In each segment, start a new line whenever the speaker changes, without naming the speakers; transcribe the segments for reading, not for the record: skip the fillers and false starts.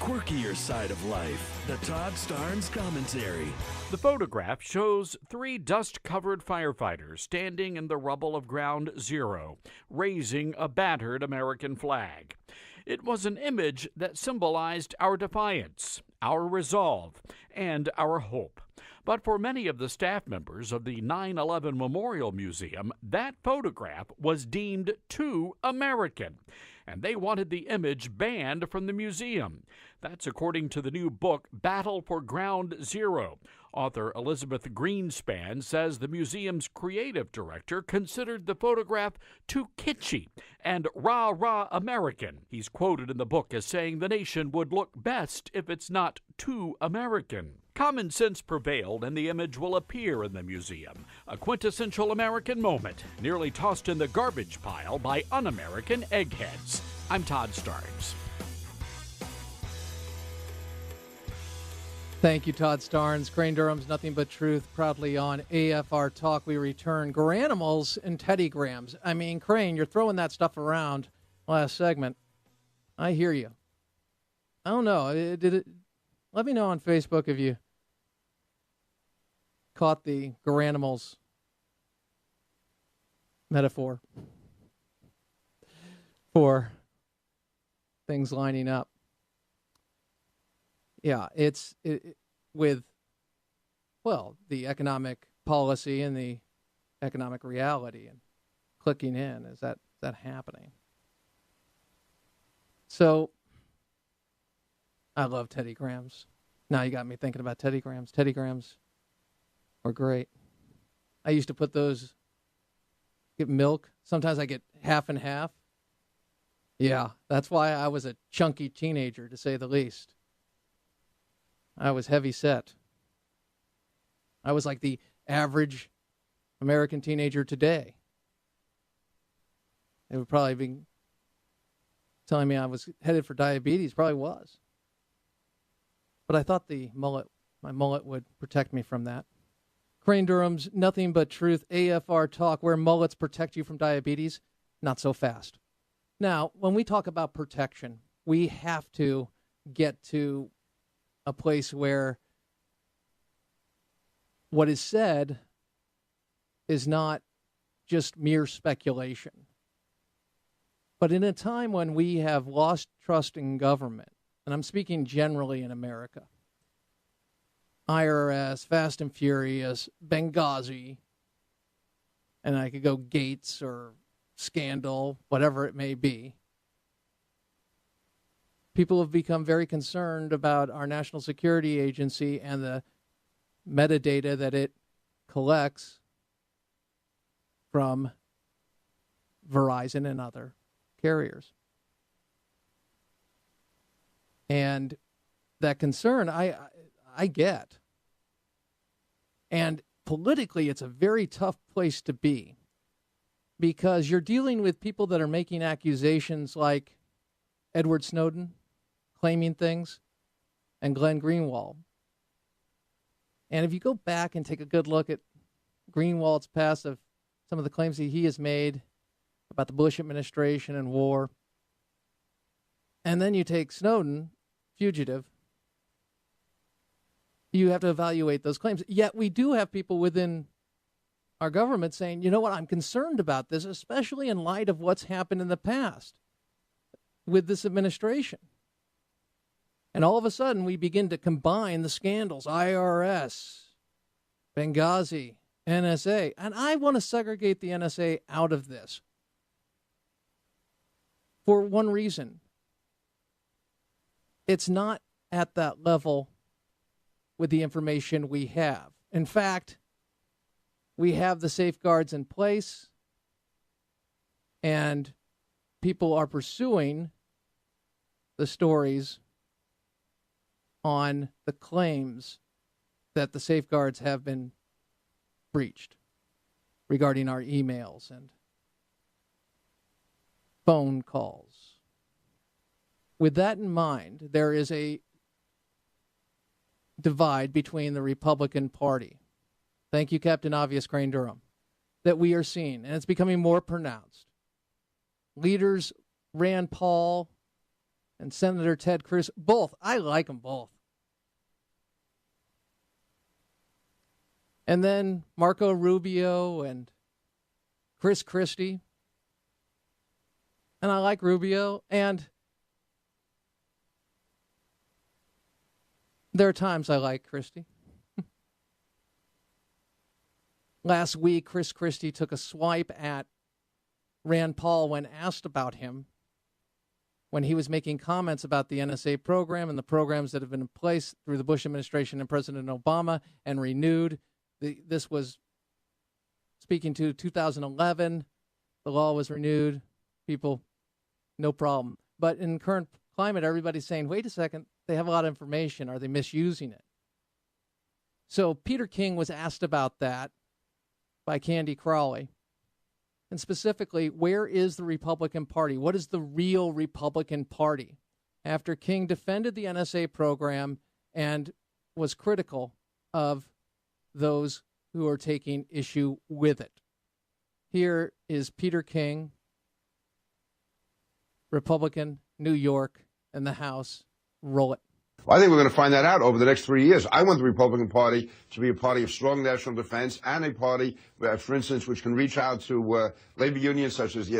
quirkier side of life. The Todd Starnes Commentary.
The photograph shows 3 dust-covered firefighters standing in the rubble of Ground Zero, raising a battered American flag. It was an image that symbolized our defiance, our resolve, and our hope. But for many of the staff members of the 9/11 Memorial Museum, that photograph was deemed too American, and they wanted the image banned from the museum. That's according to the new book, Battle for Ground Zero. Author Elizabeth Greenspan says the museum's creative director considered the photograph too kitschy and rah-rah American. He's quoted in the book as saying the nation would look best if it's not too American. Common sense prevailed, and the image will appear in the museum, a quintessential American moment, nearly tossed in the garbage pile by un-American eggheads. I'm Todd Starnes.
Thank you, Todd Starnes. Crane Durham's Nothing But Truth, proudly on AFR Talk. We return Garanimals and Teddy Grahams. I mean, Crane, you're throwing that stuff around last segment. I hear you. I don't know. Let me know on Facebook if you caught the Garanimals metaphor for things lining up. Yeah, it's with, well, the economic policy and the economic reality and clicking in. Is that happening? So, I love Teddy Grahams. Now you got me thinking about Teddy Grahams. Teddy Grahams were great. I used to put those, get milk. Sometimes I get half and half. Yeah, that's why I was a chunky teenager, to say the least. I was heavy set. I was like the average American teenager today. They would probably be telling me I was headed for diabetes. Probably was. But I thought my mullet would protect me from that. Crane Durham's Nothing But Truth, AFR Talk, where mullets protect you from diabetes. Not so fast. Now, when we talk about protection, we have to get to a place where what is said is not just mere speculation. But in a time when we have lost trust in government, and I'm speaking generally in America, IRS, Fast and Furious, Benghazi, and I could go Gates or scandal, whatever it may be, people have become very concerned about our National Security Agency and the metadata that it collects from Verizon and other carriers. And that concern I get. And politically, it's a very tough place to be, because you're dealing with people that are making accusations like Edward Snowden, claiming things, and Glenn Greenwald. And if you go back and take a good look at Greenwald's past of some of the claims that he has made about the Bush administration and war, and then you take Snowden, fugitive, you have to evaluate those claims. Yet we do have people within our government saying, you know what, I'm concerned about this, especially in light of what's happened in the past with this administration. And all of a sudden, we begin to combine the scandals, IRS, Benghazi, NSA. And I want to segregate the NSA out of this for one reason. It's not at that level with the information we have. In fact, we have the safeguards in place, and people are pursuing the stories on the claims that the safeguards have been breached regarding our emails and phone calls. With that in mind, there is a divide between the Republican Party. Thank you, Captain Obvious Crane Durham, that we are seeing, and it's becoming more pronounced. Leaders, Rand Paul, and Senator Ted Cruz. Both. I like them both. And then Marco Rubio and Chris Christie. And I like Rubio. And there are times I like Christie. Last week, Chris Christie took a swipe at Rand Paul when asked about him, when he was making comments about the NSA program and the programs that have been in place through the Bush administration and President Obama and renewed. This was speaking to 2011. The law was renewed. People, no problem. But in current climate, everybody's saying, wait a second, they have a lot of information. Are they misusing it? So Peter King was asked about that by Candy Crowley. And specifically, where is the Republican Party? What is the real Republican Party? After King defended the NSA program and was critical of those who are taking issue with it. Here is Peter King, Republican, New York, and the House. Roll it.
Well, I think we're going to find that out over the next 3 years. I want the Republican Party to be a party of strong national defense and a party, for instance, which can reach out to labor unions such as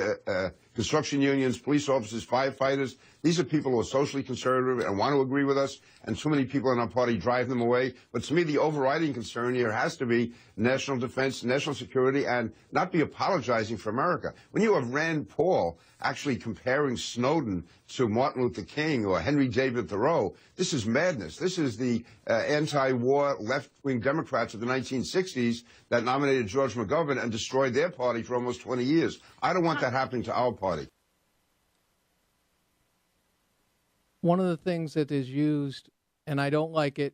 construction unions, police officers, firefighters. These are people who are socially conservative and want to agree with us, and too many people in our party drive them away. But to me, the overriding concern here has to be national defense, national security, and not be apologizing for America. When you have Rand Paul actually comparing Snowden to Martin Luther King or Henry David Thoreau, this is madness. This is the anti-war left-wing Democrats of the 1960s that nominated George McGovern and destroyed their party for almost 20 years. I don't want that happening to our party.
One of the things that is used, and I don't like it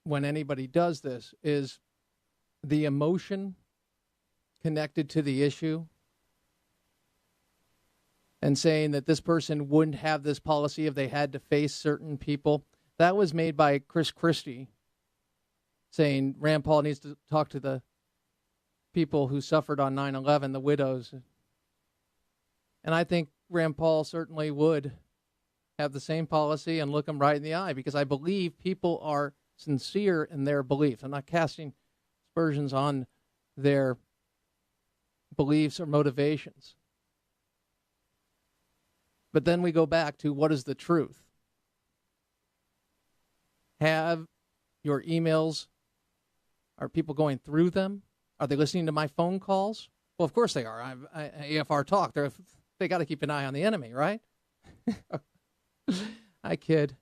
when anybody does this, is the emotion connected to the issue and saying that this person wouldn't have this policy if they had to face certain people. That was made by Chris Christie, saying Rand Paul needs to talk to the people who suffered on 9/11, the widows. And I think Rand Paul certainly would have the same policy and look them right in the eye, because I believe people are sincere in their beliefs. I'm not casting aspersions on their beliefs or motivations. But then we go back to, what is the truth? Have your emails, are people going through them? Are they listening to my phone calls? Well, of course they are. AFR Talk. They got to keep an eye on the enemy, right? I kid.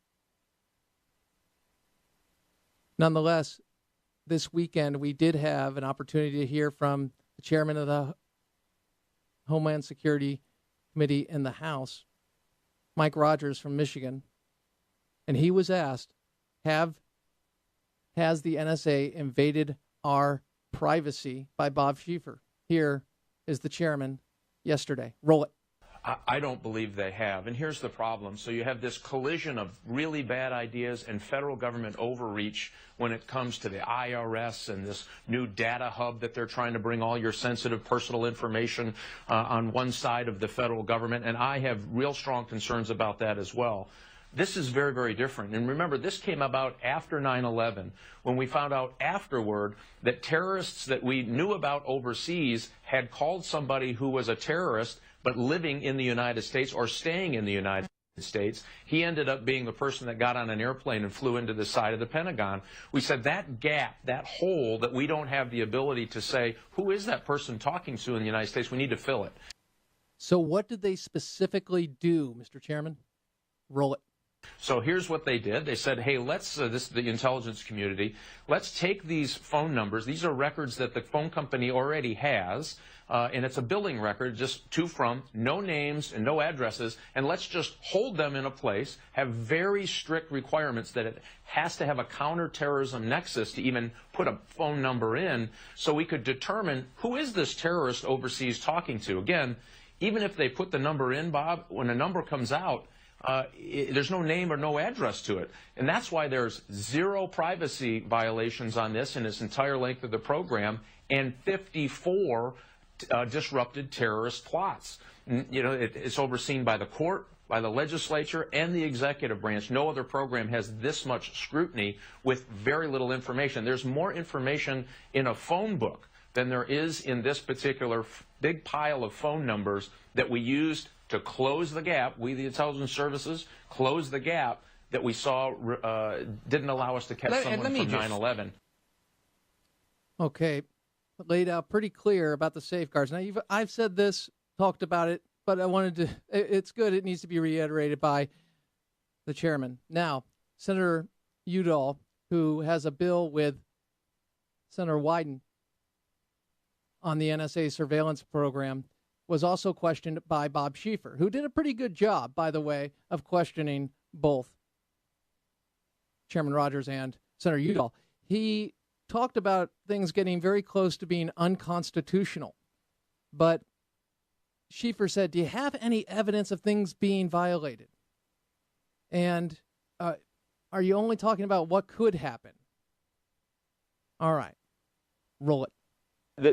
Nonetheless, this weekend we did have an opportunity to hear from the chairman of the Homeland Security Committee in the House, Mike Rogers from Michigan, and he was asked, has the NSA invaded our privacy, by Bob Schieffer? Here is the chairman yesterday. Roll it.
I don't believe they have. And here's the problem. So you have this collision of really bad ideas and federal government overreach when it comes to the IRS and this new data hub that they're trying to bring all your sensitive personal information on one side of the federal government. And I have real strong concerns about that as well. This is very, very different. And remember, this came about after 9/11, when we found out afterward that terrorists that we knew about overseas had called somebody who was a terrorist but living in the United States or staying in the United States. He ended up being the person that got on an airplane and flew into the side of the Pentagon. We said that gap, that hole that we don't have the ability to say, who is that person talking to in the United States? We need to fill it.
So what did they specifically do, Mr. Chairman? Roll it.
So here's what they did. They said, hey, let's, this is the intelligence community, let's take these phone numbers. These are records that the phone company already has, and it's a billing record, just to from, no names and no addresses, and let's just hold them in a place, have very strict requirements that it has to have a counterterrorism nexus to even put a phone number in, so we could determine who is this terrorist overseas talking to. Again, even if they put the number in, Bob, when a number comes out, there's no name or no address to it. And that's why there's 0 privacy violations on this in its entire length of the program, and 54 disrupted terrorist plots. You know, it's overseen by the court, by the legislature and the executive branch. No other program has this much scrutiny with very little information. There's more information in a phone book than there is in this particular big pile of phone numbers that we used to close the gap. We, the intelligence services, closed the gap that we saw didn't allow us to catch someone from 9/11.
Okay, laid out pretty clear about the safeguards. Now, I've said this, talked about it, but I wanted to, it's good. It needs to be reiterated by the chairman. Now, Senator Udall, who has a bill with Senator Wyden on the NSA surveillance program, was also questioned by Bob Schieffer, who did a pretty good job, by the way, of questioning both Chairman Rogers and Senator Udall. He talked about things getting very close to being unconstitutional. But Schieffer said, do you have any evidence of things being violated? And are you only talking about what could happen? All right, roll it.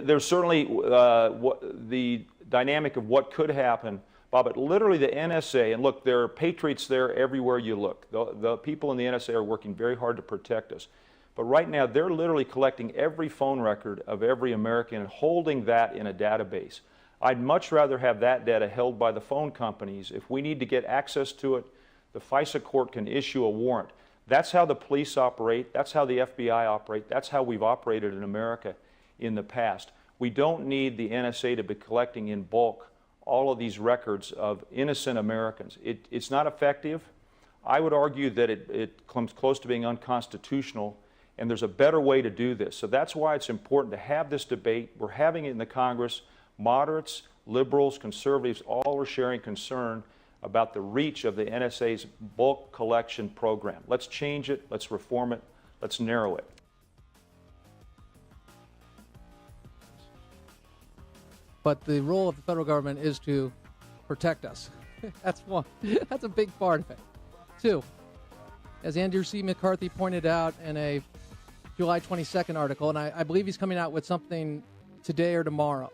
There's certainly the dynamic of what could happen, Bob, but literally the NSA, and look, there are patriots there everywhere you look. The people in the NSA are working very hard to protect us. But right now, they're literally collecting every phone record of every American and holding that in a database. I'd much rather have that data held by the phone companies. If we need to get access to it, the FISA court can issue a warrant. That's how the police operate. That's how the FBI operate. That's how we've operated in America in the past. We don't need the NSA to be collecting in bulk all of these records of innocent Americans. It's not effective. I would argue that it comes close to being unconstitutional, and there's a better way to do this. So that's why it's important to have this debate. We're having it in the Congress. Moderates, liberals, conservatives, all are sharing concern about the reach of the NSA's bulk collection program. Let's change it. Let's reform it. Let's narrow it.
But the role of the federal government is to protect us. That's one. That's a big part of it. Two, as Andrew C. McCarthy pointed out in a July 22nd article, and I believe he's coming out with something today or tomorrow.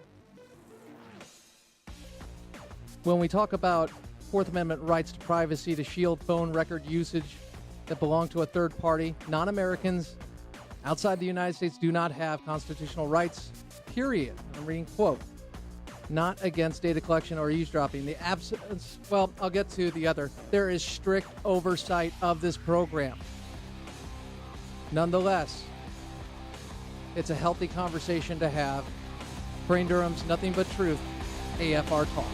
When we talk about Fourth Amendment rights to privacy to shield phone record usage that belong to a third party, non-Americans outside the United States do not have constitutional rights, period. I'm reading quote. Not against data collection or eavesdropping. The absence, well, I'll get to the other. There is strict oversight of this program. Nonetheless, it's a healthy conversation to have. Brain Durham's Nothing But Truth, AFR Talk.